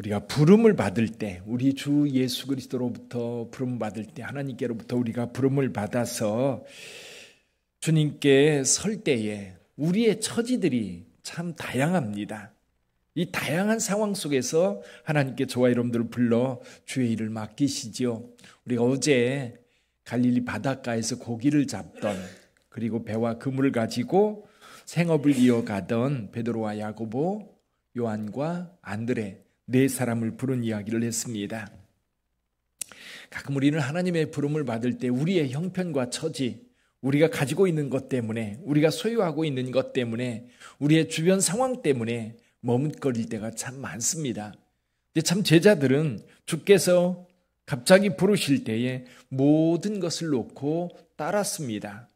우리가 부름을 받을 때, 우리 주 예수 그리스도로부터 부름 받을 때, 하나님께로부터 우리가 부름을 받아서 주님께 설 때에 우리의 처지들이 참 다양합니다. 이 다양한 상황 속에서 하나님께 저와 여러분들을 불러 주의 일을 맡기시지요. 우리가 어제 갈릴리 바닷가에서 고기를 잡던, 그리고 배와 그물을 가지고 생업을 이어가던 베드로와 야고보, 요한과 안드레 네 사람을 부른 이야기를 했습니다. 가끔 우리는 하나님의 부름을 받을 때 우리의 형편과 처지, 우리가 가지고 있는 것 때문에, 우리가 소유하고 있는 것 때문에, 우리의 주변 상황 때문에 머뭇거릴 때가 참 많습니다. 근데 참 제자들은 주께서 갑자기 부르실 때에 모든 것을 놓고 따랐습니다.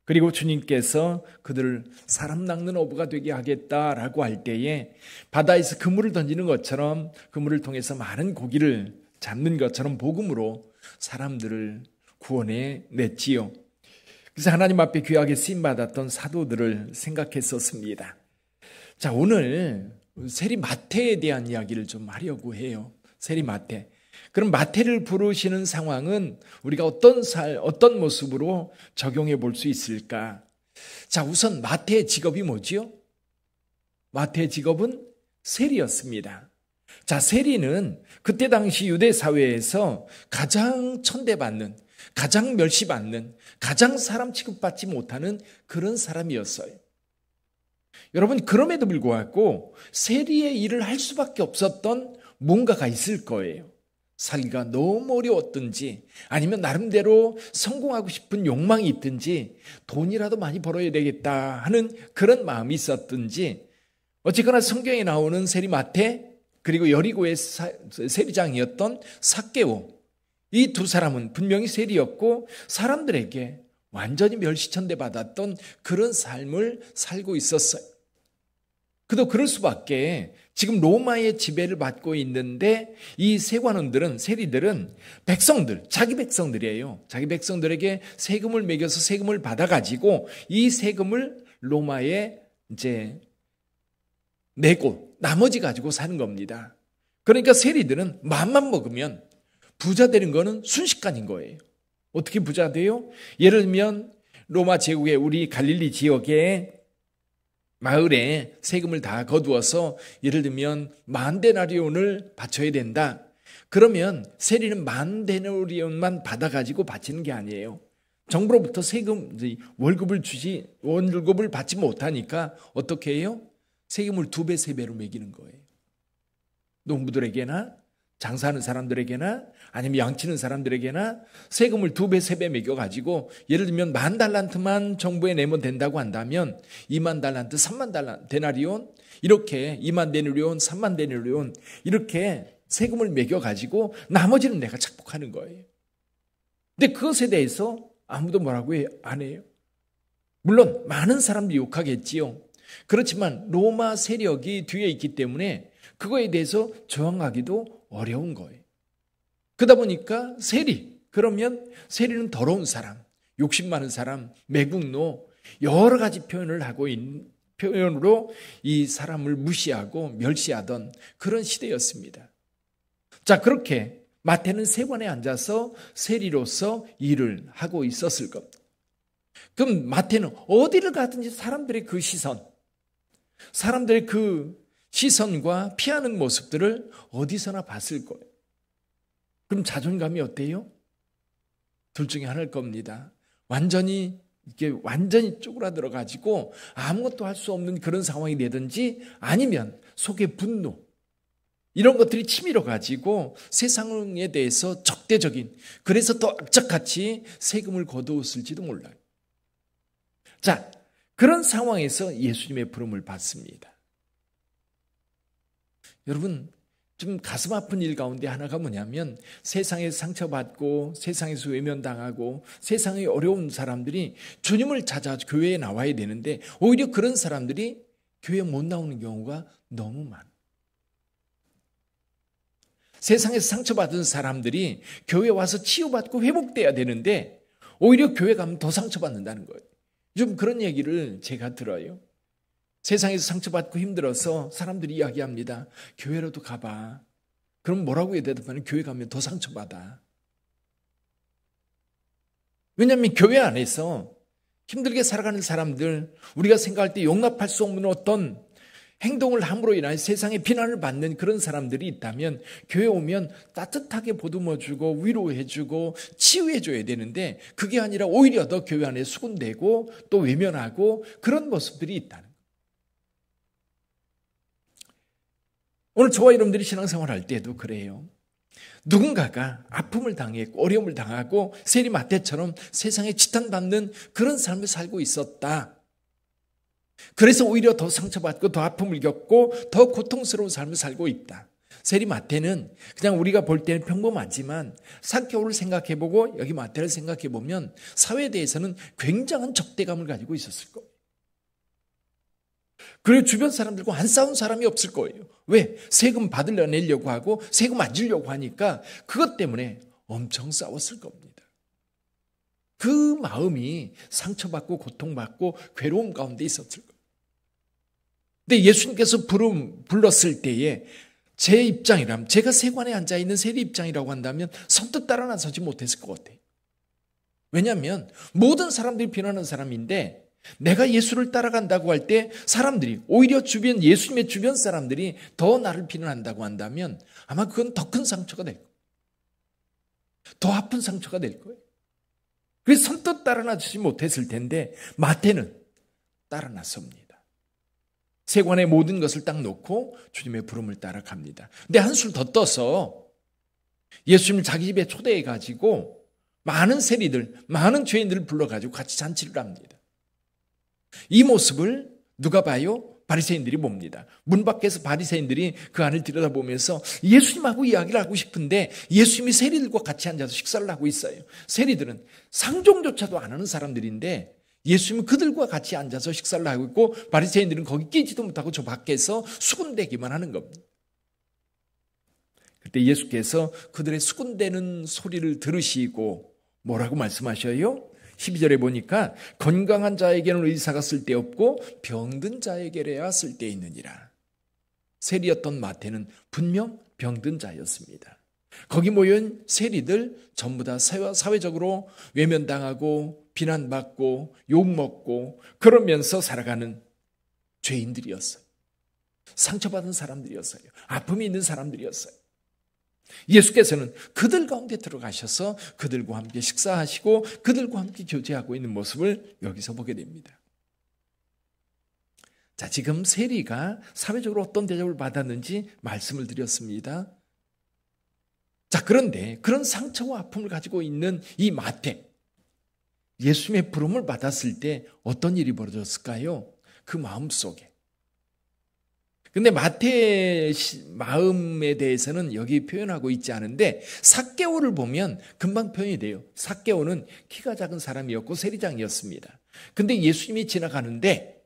그리고 주님께서 그들을 사람 낚는 어부가 되게 하겠다라고 할 때에 바다에서 그물을 던지는 것처럼, 그물을 통해서 많은 고기를 잡는 것처럼 복음으로 사람들을 구원해 냈지요. 그래서 하나님 앞에 귀하게 쓰임받았던 사도들을 생각했었습니다. 자, 오늘 세리 마태에 대한 이야기를 좀 하려고 해요. 세리 마태. 그럼 마태를 부르시는 상황은 우리가 어떤 모습으로 적용해 볼 수 있을까? 자, 우선 마태의 직업이 뭐지요? 마태의 직업은 세리였습니다. 자, 세리는 그때 당시 유대 사회에서 가장 천대받는, 가장 멸시받는, 가장 사람 취급받지 못하는 그런 사람이었어요. 여러분, 그럼에도 불구하고 세리의 일을 할 수밖에 없었던 뭔가가 있을 거예요. 살기가 너무 어려웠든지, 아니면 나름대로 성공하고 싶은 욕망이 있든지, 돈이라도 많이 벌어야 되겠다 하는 그런 마음이 있었든지, 어쨌거나 성경에 나오는 세리 마태, 그리고 여리고의 세리장이었던 삭개오, 이 두 사람은 분명히 세리였고 사람들에게 완전히 멸시천대 받았던 그런 삶을 살고 있었어요. 그도 그럴 수밖에. 지금 로마의 지배를 받고 있는데 이 세관원들은, 세리들은 백성들, 자기 백성들이에요. 자기 백성들에게 세금을 매겨서 세금을 받아가지고 이 세금을 로마에 이제 내고 나머지 가지고 사는 겁니다. 그러니까 세리들은 마음만 먹으면 부자 되는 거는 순식간인 거예요. 어떻게 부자 돼요? 예를 들면 로마 제국의 우리 갈릴리 지역에 마을에 세금을 다 거두어서 예를 들면 10,000데나리온을 바쳐야 된다. 그러면 세리는 10,000데나리온만 받아가지고 바치는 게 아니에요. 정부로부터 세금, 월급을 받지 못하니까 어떻게 해요? 세금을 2배, 3배로 매기는 거예요. 농부들에게나 장사하는 사람들에게나 아니면 양치는 사람들에게나 세금을 2배, 3배 매겨가지고 예를 들면 10,000달란트만 정부에 내면 된다고 한다면 20,000달란트, 30,000데나리온 이렇게 20,000데나리온, 30,000데나리온 이렇게 세금을 매겨가지고 나머지는 내가 착복하는 거예요. 근데 그것에 대해서 아무도 뭐라고 안 해요. 물론 많은 사람들이 욕하겠지요. 그렇지만 로마 세력이 뒤에 있기 때문에 그거에 대해서 저항하기도 어려운 거예요. 그러다 보니까 그러면 세리는 더러운 사람, 욕심 많은 사람, 매국노 여러 가지 표현을 하고 있는 표현으로 이 사람을 무시하고 멸시하던 그런 시대였습니다. 자, 그렇게 마태는 세관에 앉아서 세리로서 일을 하고 있었을 겁니다. 그럼 마태는 어디를 가든지 사람들의 그 시선과 피하는 모습들을 어디서나 봤을 거예요. 그럼 자존감이 어때요? 둘 중에 하나일 겁니다. 완전히 쪼그라들어 가지고 아무것도 할 수 없는 그런 상황이 되든지, 아니면 속에 분노, 이런 것들이 치밀어 가지고 세상에 대해서 적대적인, 그래서 더 악착같이 세금을 거두었을지도 몰라요. 자, 그런 상황에서 예수님의 부름을 받습니다. 여러분, 좀 가슴 아픈 일 가운데 하나가 뭐냐면, 세상에서 상처받고 세상에서 외면당하고 세상에 어려운 사람들이 주님을 찾아 교회에 나와야 되는데 오히려 그런 사람들이 교회에 못 나오는 경우가 너무 많아요. 세상에서 상처받은 사람들이 교회에 와서 치유받고 회복돼야 되는데 오히려 교회 가면 더 상처받는다는 거예요. 좀 그런 얘기를 제가 들어요. 세상에서 상처받고 힘들어서 사람들이 이야기합니다. 교회로도 가봐. 그럼 뭐라고 해야 대답하면 교회 가면 더 상처받아. 왜냐하면 교회 안에서 힘들게 살아가는 사람들, 우리가 생각할 때 용납할 수 없는 어떤 행동을 함으로 인하여 세상에 비난을 받는 그런 사람들이 있다면 교회 오면 따뜻하게 보듬어주고 위로해주고 치유해줘야 되는데 그게 아니라 오히려 더 교회 안에 수군대고 또 외면하고 그런 모습들이 있다는 거예요. 오늘 저와 여러분들이 신앙생활 할 때도 그래요. 누군가가 아픔을 당했고 어려움을 당하고 세리 마태처럼 세상에 지탄받는 그런 삶을 살고 있었다. 그래서 오히려 더 상처받고 더 아픔을 겪고 더 고통스러운 삶을 살고 있다. 세리 마태는 그냥 우리가 볼 때는 평범하지만 삭개오를 생각해보고 여기 마태를 생각해보면 사회에 대해서는 굉장한 적대감을 가지고 있었을 거예요. 그리고 주변 사람들과 안 싸운 사람이 없을 거예요. 왜? 세금 받으려내려고 하고 세금 안 주려고 하니까 그것 때문에 엄청 싸웠을 겁니다. 그 마음이 상처받고 고통받고 괴로움 가운데 있었을 거예요. 근데 예수님께서 불렀을 때에 제 입장이라면, 제가 세관에 앉아있는 세리 입장이라고 한다면 선뜻 따라 나서지 못했을 것 같아요. 왜냐하면 모든 사람들이 비난하는 사람인데 내가 예수를 따라간다고 할 때 사람들이 오히려 예수님의 주변 사람들이 더 나를 비난한다고 한다면 아마 그건 더 큰 상처가 될 거예요. 더 아픈 상처가 될 거예요. 그래서 선뜻 따라 나서지 못했을 텐데 마태는 따라 나섭니다. 세관의 모든 것을 딱 놓고 주님의 부름을 따라갑니다. 근데 한술 더 떠서 예수님을 자기 집에 초대해가지고 많은 세리들, 많은 죄인들을 불러가지고 같이 잔치를 합니다. 이 모습을 누가 봐요? 바리새인들이 봅니다. 문 밖에서 바리새인들이 그 안을 들여다보면서 예수님하고 이야기를 하고 싶은데 예수님이 세리들과 같이 앉아서 식사를 하고 있어요. 세리들은 상종조차도 안 하는 사람들인데 예수님은 그들과 같이 앉아서 식사를 하고 있고 바리새인들은 거기 끼지도 못하고 저 밖에서 수군대기만 하는 겁니다. 그때 예수께서 그들의 수군대는 소리를 들으시고 뭐라고 말씀하셔요? 12절에 보니까 건강한 자에게는 의사가 쓸데없고 병든 자에게래야 쓸데있느니라. 세리였던 마태는 분명 병든 자였습니다. 거기 모인 세리들 전부 다 사회적으로 외면당하고 비난받고 욕먹고 그러면서 살아가는 죄인들이었어요. 상처받은 사람들이었어요. 아픔이 있는 사람들이었어요. 예수께서는 그들 가운데 들어가셔서 그들과 함께 식사하시고 그들과 함께 교제하고 있는 모습을 여기서 보게 됩니다. 자, 지금 세리가 사회적으로 어떤 대접을 받았는지 말씀을 드렸습니다. 자, 그런데 그런 상처와 아픔을 가지고 있는 이 마태, 예수님의 부름을 받았을 때 어떤 일이 벌어졌을까요? 그 마음속에. 근데 마태의 마음에 대해서는 여기 표현하고 있지 않은데 삭개오를 보면 금방 표현이 돼요. 삭개오는 키가 작은 사람이었고 세리장이었습니다. 근데 예수님이 지나가는데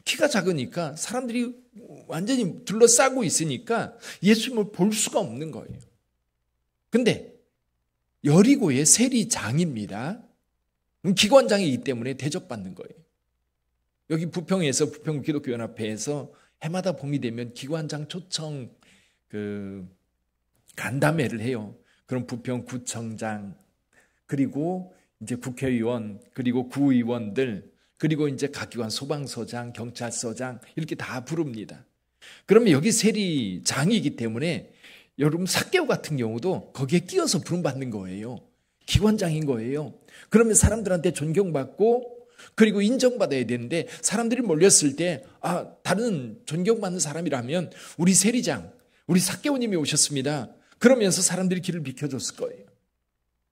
키가 작으니까 사람들이 완전히 둘러싸고 있으니까 예수님을 볼 수가 없는 거예요. 근데 여리고의 세리장입니다. 기관장이기 때문에 대접받는 거예요. 여기 부평에서 부평 기독교연합회에서 해마다 봄이 되면 기관장 초청 간담회를 해요. 그럼 부평 구청장, 그리고 이제 국회의원, 그리고 구의원들, 그리고 이제 각 기관 소방서장, 경찰서장 이렇게 다 부릅니다. 그러면 여기 세리장이기 때문에 여러분 삭개오 같은 경우도 거기에 끼어서 부름받는 거예요. 기관장인 거예요. 그러면 사람들한테 존경받고 그리고 인정받아야 되는데 사람들이 몰렸을 때 다른 존경받는 사람이라면 우리 세리장, 우리 삭개오님이 오셨습니다. 그러면서 사람들이 길을 비켜줬을 거예요.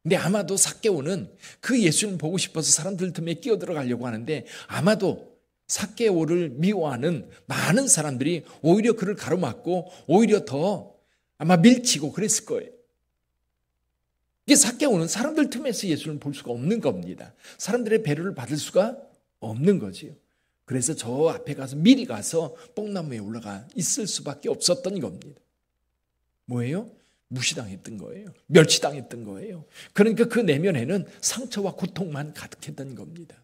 근데 아마도 삭개오는 그 예수님 보고 싶어서 사람들 틈에 끼어들어가려고 하는데 아마도 삭개오를 미워하는 많은 사람들이 오히려 그를 가로막고 오히려 더 아마 밀치고 그랬을 거예요. 이게 삭개오는 사람들 틈에서 예수를 볼 수가 없는 겁니다. 사람들의 배려를 받을 수가 없는 거지요. 그래서 저 앞에 가서 미리 가서 뽕나무에 올라가 있을 수밖에 없었던 겁니다. 뭐예요? 무시당했던 거예요. 멸치당했던 거예요. 그러니까 그 내면에는 상처와 고통만 가득했던 겁니다.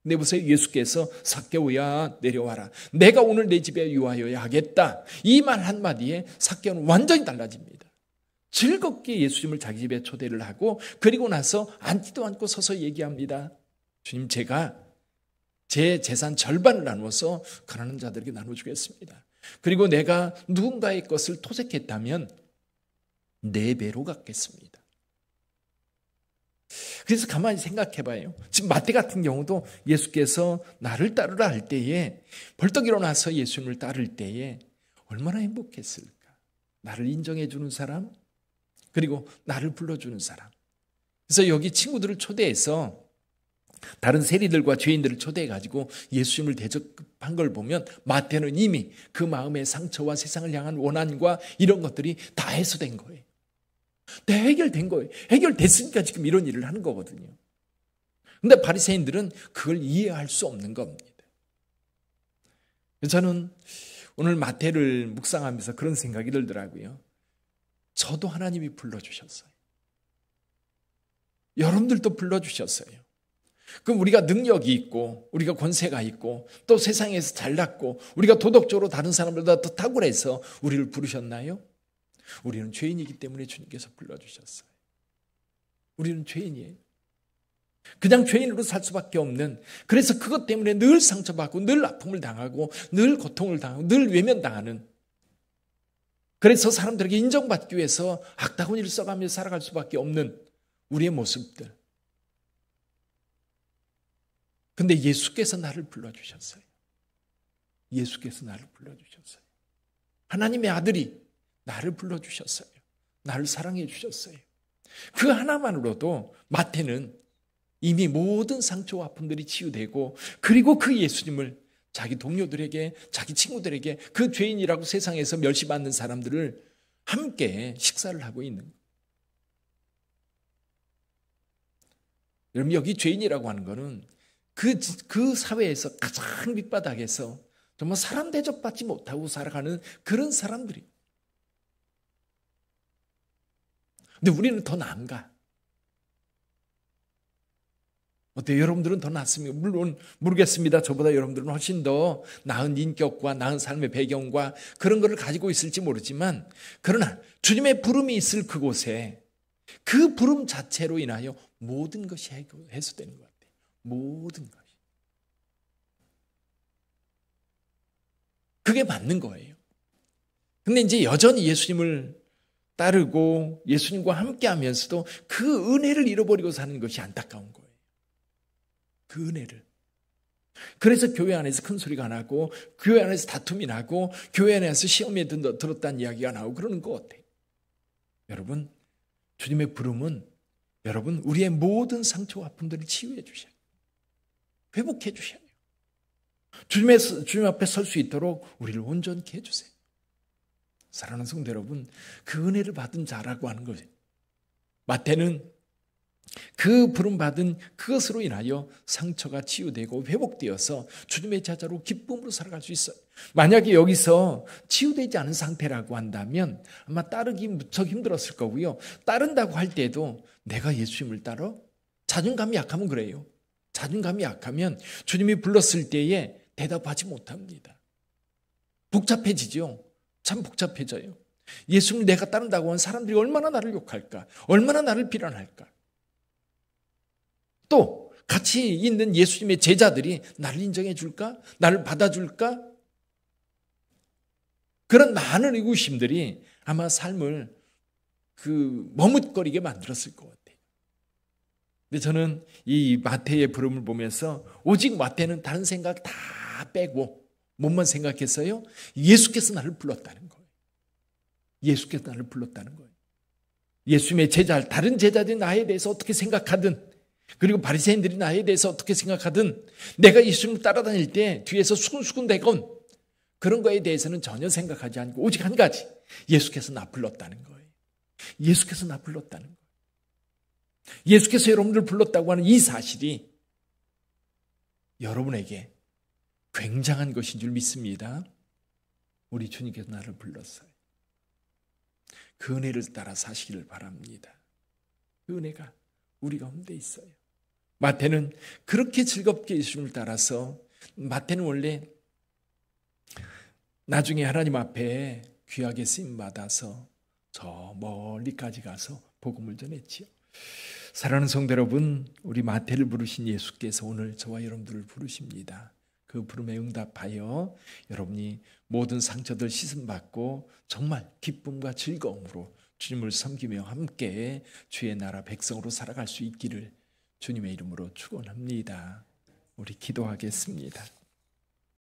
근데 보세요. 예수께서 삭개오야 내려와라. 내가 오늘 내 집에 유하여야 하겠다. 이 말 한마디에 삭개오는 완전히 달라집니다. 즐겁게 예수님을 자기 집에 초대를 하고 그리고 나서 앉지도 않고 서서 얘기합니다. 주님, 제가 제 재산 절반을 나누어서 가난한 자들에게 나눠주겠습니다. 그리고 내가 누군가의 것을 토색했다면 4배로 갚겠습니다. 그래서 가만히 생각해 봐요. 지금 마태 같은 경우도 예수께서 나를 따르라 할 때에 벌떡 일어나서 예수님을 따를 때에 얼마나 행복했을까. 나를 인정해 주는 사람, 그리고 나를 불러주는 사람. 그래서 여기 친구들을 초대해서 다른 세리들과 죄인들을 초대해가지고 예수님을 대접한 걸 보면 마태는 이미 그 마음의 상처와 세상을 향한 원한과 이런 것들이 다 해소된 거예요. 다 해결된 거예요. 해결됐으니까 지금 이런 일을 하는 거거든요. 근데 바리새인들은 그걸 이해할 수 없는 겁니다. 저는 오늘 마태를 묵상하면서 그런 생각이 들더라고요. 저도 하나님이 불러주셨어요. 여러분들도 불러주셨어요. 그럼 우리가 능력이 있고 우리가 권세가 있고 또 세상에서 잘났고 우리가 도덕적으로 다른 사람들보다 더 탁월해서 우리를 부르셨나요? 우리는 죄인이기 때문에 주님께서 불러주셨어요. 우리는 죄인이에요. 그냥 죄인으로 살 수밖에 없는, 그래서 그것 때문에 늘 상처받고 늘 아픔을 당하고 늘 고통을 당하고 늘 외면당하는, 그래서 사람들에게 인정받기 위해서 악다운 일을 써가며 살아갈 수밖에 없는 우리의 모습들. 근데 예수께서 나를 불러주셨어요. 예수께서 나를 불러주셨어요. 하나님의 아들이 나를 불러주셨어요. 나를 사랑해 주셨어요. 그 하나만으로도 마태는 이미 모든 상처와 아픔들이 치유되고, 그리고 그 예수님을 자기 동료들에게, 자기 친구들에게, 그 죄인이라고 세상에서 멸시받는 사람들을 함께 식사를 하고 있는 거예요. 여러분, 여기 죄인이라고 하는 거는 그 사회에서 가장 밑바닥에서 정말 사람 대접받지 못하고 살아가는 그런 사람들이. 근데 우리는 더 나은가? 어때요? 여러분들은 더 낫습니까? 물론 모르겠습니다. 저보다 여러분들은 훨씬 더 나은 인격과 나은 삶의 배경과 그런 것을 가지고 있을지 모르지만, 그러나 주님의 부름이 있을 그곳에 그 부름 자체로 인하여 모든 것이 해소되는 것 같아요. 모든 것이. 그게 맞는 거예요. 근데 이제 여전히 예수님을 따르고 예수님과 함께 하면서도 그 은혜를 잃어버리고 사는 것이 안타까운 거예요. 그 은혜를. 그래서 교회 안에서 큰 소리가 나고, 교회 안에서 다툼이 나고, 교회 안에서 시험에 들었다는 이야기가 나오고 그러는 것 같아요. 여러분, 주님의 부름은 여러분 우리의 모든 상처와 아픔들을 치유해 주셔요. 회복해 주셔요. 주님 앞에 설 수 있도록 우리를 온전케 해주세요. 사랑하는 성도 여러분, 그 은혜를 받은 자라고 하는 거예요. 마태는 그 부름받은 그것으로 인하여 상처가 치유되고 회복되어서 주님의 제자로 기쁨으로 살아갈 수 있어요. 만약에 여기서 치유되지 않은 상태라고 한다면 아마 따르기 무척 힘들었을 거고요. 따른다고 할 때도 내가 예수님을 따라? 자존감이 약하면 그래요. 자존감이 약하면 주님이 불렀을 때에 대답하지 못합니다. 복잡해지죠. 참 복잡해져요. 예수님을 내가 따른다고 하면 사람들이 얼마나 나를 욕할까? 얼마나 나를 비난할까? 또 같이 있는 예수님의 제자들이 나를 인정해 줄까? 나를 받아줄까? 그런 많은 의구심들이 아마 삶을 머뭇거리게 만들었을 것 같아요. 근데 저는 이 마태의 부름을 보면서 오직 마태는 다른 생각 다 빼고 뭐만 생각했어요? 예수께서 나를 불렀다는 거예요. 예수께서 나를 불렀다는 거예요. 예수님의 제자, 다른 제자들이 나에 대해서 어떻게 생각하든, 그리고 바리새인들이 나에 대해서 어떻게 생각하든, 내가 예수님을 따라다닐 때 뒤에서 수근수근 대건 그런 거에 대해서는 전혀 생각하지 않고 오직 한 가지, 예수께서 나 불렀다는 거예요. 예수께서 나 불렀다는 거예요. 예수께서 여러분들 불렀다고 하는 이 사실이 여러분에게 굉장한 것인 줄 믿습니다. 우리 주님께서 나를 불렀어요. 그 은혜를 따라 사시기를 바랍니다. 그 은혜가 우리 가운데 있어요. 마태는 그렇게 즐겁게 예수님을 따라서, 마태는 원래 나중에 하나님 앞에 귀하게 쓰임받아서 저 멀리까지 가서 복음을 전했지요. 사랑하는 성도 여러분, 우리 마태를 부르신 예수께서 오늘 저와 여러분들을 부르십니다. 그 부름에 응답하여 여러분이 모든 상처들 씻음받고 정말 기쁨과 즐거움으로 주님을 섬기며 함께 주의 나라 백성으로 살아갈 수 있기를 주님의 이름으로 축원합니다. 우리 기도하겠습니다.